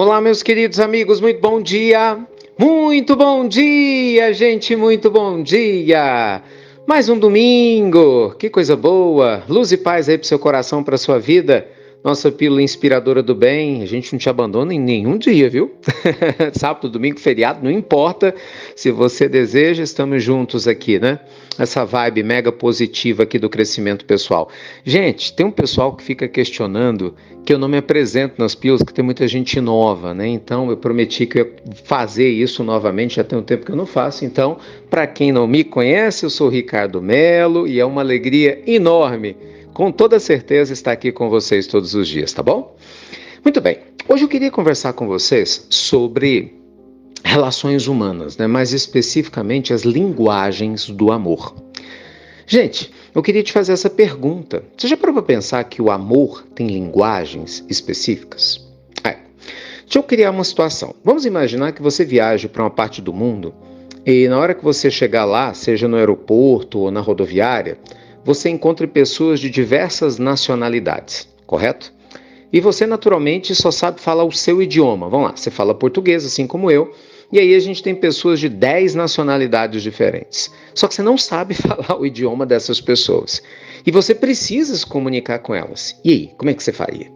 Olá, meus queridos amigos, muito bom dia! Muito bom dia, gente, muito bom dia! Mais um domingo, que coisa boa! Luz e paz aí pro seu coração, pra sua vida. Nossa pílula inspiradora do bem, a gente não te abandona em nenhum dia, viu? Sábado, domingo, feriado, não importa. Se você deseja, estamos juntos aqui, né? Essa vibe mega positiva aqui do crescimento pessoal. Gente, tem um pessoal que fica questionando que eu não me apresento nas pílulas, que tem muita gente nova, né? Então, eu prometi que eu ia fazer isso novamente, já tem um tempo que eu não faço. Então, para quem não me conhece, eu sou o Ricardo Melo e é uma alegria enorme, com toda certeza, estar aqui com vocês todos os dias, tá bom? Muito bem, hoje eu queria conversar com vocês sobre relações humanas, né? Mais especificamente as linguagens do amor. Gente, eu queria te fazer essa pergunta. Você já parou para pensar que o amor tem linguagens específicas? Deixa eu criar uma situação. Vamos imaginar que você viaja para uma parte do mundo e na hora que você chegar lá, seja no aeroporto ou na rodoviária, você encontra pessoas de diversas nacionalidades, correto? E você naturalmente só sabe falar o seu idioma. Vamos lá, você fala português, assim como eu. E aí a gente tem pessoas de 10 nacionalidades diferentes. Só que você não sabe falar o idioma dessas pessoas. E você precisa se comunicar com elas. E aí, como é que você faria?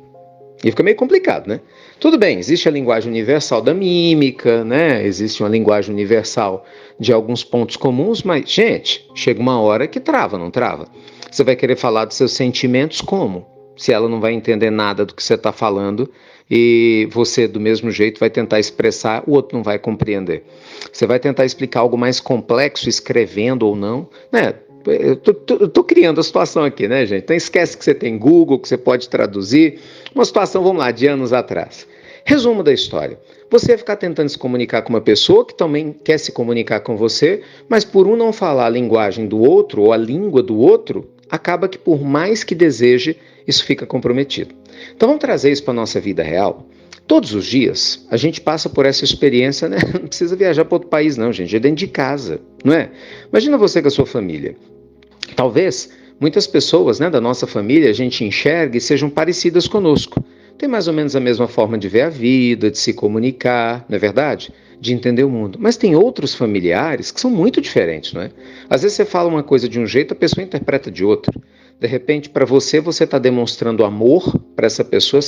E fica meio complicado, né? Tudo bem, existe a linguagem universal da mímica, né? Existe uma linguagem universal de alguns pontos comuns, mas, gente, chega uma hora que trava, não trava? Você vai querer falar dos seus sentimentos como? Se ela não vai entender nada do que você está falando e você, do mesmo jeito, vai tentar expressar, o outro não vai compreender. Você vai tentar explicar algo mais complexo, escrevendo ou não, né? Eu tô criando a situação aqui, né, gente? Então esquece que você tem Google, que você pode traduzir. Uma situação, vamos lá, de anos atrás. Resumo da história. Você vai ficar tentando se comunicar com uma pessoa que também quer se comunicar com você, mas por um não falar a linguagem do outro ou a língua do outro, acaba que por mais que deseje, isso fica comprometido. Então vamos trazer isso para a nossa vida real. Todos os dias a gente passa por essa experiência, né? Não precisa viajar para outro país não, gente, é dentro de casa, não é? Imagina você com a sua família. Talvez muitas pessoas, né, da nossa família a gente enxergue e sejam parecidas conosco. Tem mais ou menos a mesma forma de ver a vida, de se comunicar, não é verdade? De entender o mundo. Mas tem outros familiares que são muito diferentes, não é? Às vezes você fala uma coisa de um jeito, a pessoa interpreta de outro. De repente, para você está demonstrando amor para essa pessoa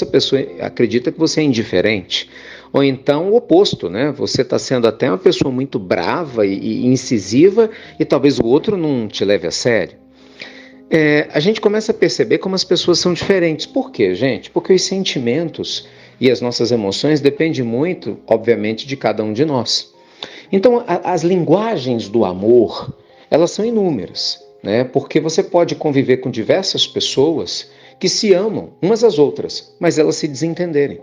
acredita que você é indiferente. Ou então o oposto, né? Você está sendo até uma pessoa muito brava e incisiva e talvez o outro não te leve a sério. A gente começa a perceber como as pessoas são diferentes. Por quê, gente? Porque os sentimentos e as nossas emoções dependem muito, obviamente, de cada um de nós. Então, as linguagens do amor, elas são inúmeras, né? Porque você pode conviver com diversas pessoas que se amam umas às outras, mas elas se desentenderem.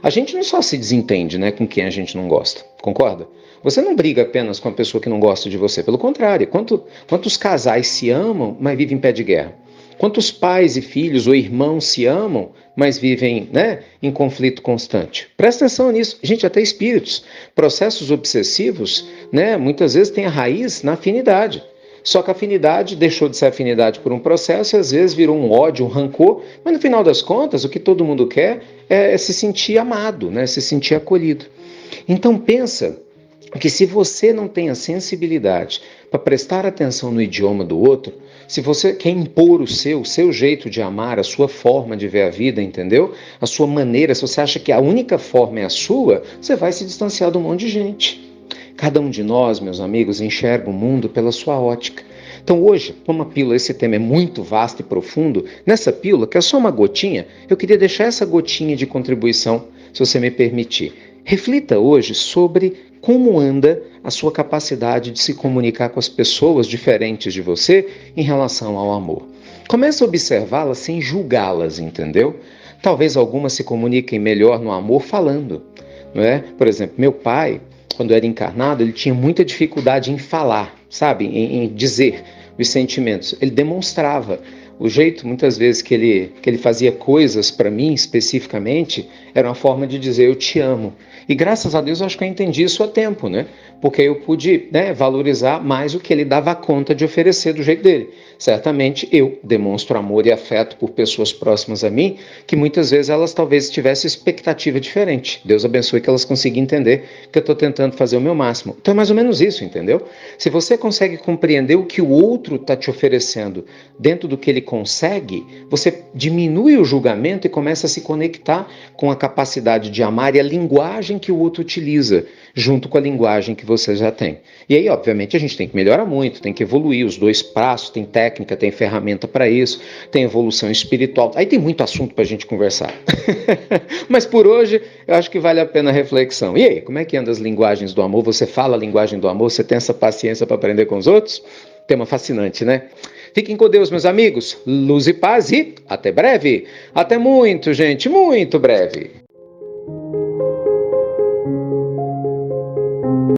A gente não só se desentende, né, com quem a gente não gosta, concorda? Você não briga apenas com a pessoa que não gosta de você, pelo contrário. Quantos casais se amam, mas vivem em pé de guerra? Quantos pais e filhos ou irmãos se amam, mas vivem, né, em conflito constante? Presta atenção nisso. Gente, até espíritos, processos obsessivos, né, muitas vezes têm a raiz na afinidade. Só que a afinidade deixou de ser afinidade por um processo e às vezes virou um ódio, um rancor, mas no final das contas o que todo mundo quer é se sentir amado, né? Se sentir acolhido. Então pensa que se você não tem a sensibilidade para prestar atenção no idioma do outro, se você quer impor o seu jeito de amar, a sua forma de ver a vida, entendeu? A sua maneira, se você acha que a única forma é a sua, você vai se distanciar de um monte de gente. Cada um de nós, meus amigos, enxerga o mundo pela sua ótica. Então hoje, uma pílula, esse tema é muito vasto e profundo, nessa pílula, que é só uma gotinha, eu queria deixar essa gotinha de contribuição, se você me permitir. Reflita hoje sobre como anda a sua capacidade de se comunicar com as pessoas diferentes de você em relação ao amor. Comece a observá-las sem julgá-las, entendeu? Talvez algumas se comuniquem melhor no amor falando, não é? Por exemplo, meu pai, quando era encarnado, ele tinha muita dificuldade em falar, sabe? Em dizer os sentimentos. Ele demonstrava. O jeito, muitas vezes, que ele fazia coisas para mim, especificamente, era uma forma de dizer eu te amo. E graças a Deus eu acho que eu entendi isso a tempo, né? Porque eu pude, né, valorizar mais o que ele dava conta de oferecer do jeito dele. Certamente eu demonstro amor e afeto por pessoas próximas a mim, que muitas vezes elas talvez tivessem expectativa diferente. Deus abençoe que elas consigam entender que eu estou tentando fazer o meu máximo. Então é mais ou menos isso, entendeu? Se você consegue compreender o que o outro está te oferecendo dentro do que ele consegue, você diminui o julgamento e começa a se conectar com a capacidade de amar e a linguagem que o outro utiliza, junto com a linguagem que você já tem. E aí, obviamente, a gente tem que melhorar muito, tem que evoluir os dois braços, tem técnica, tem ferramenta para isso, tem evolução espiritual. Aí tem muito assunto para a gente conversar. Mas por hoje, eu acho que vale a pena a reflexão. E aí, como é que anda as linguagens do amor? Você fala a linguagem do amor? Você tem essa paciência para aprender com os outros? Tema fascinante, né? Fiquem com Deus, meus amigos. Luz e paz e até breve. Até muito, gente, muito breve.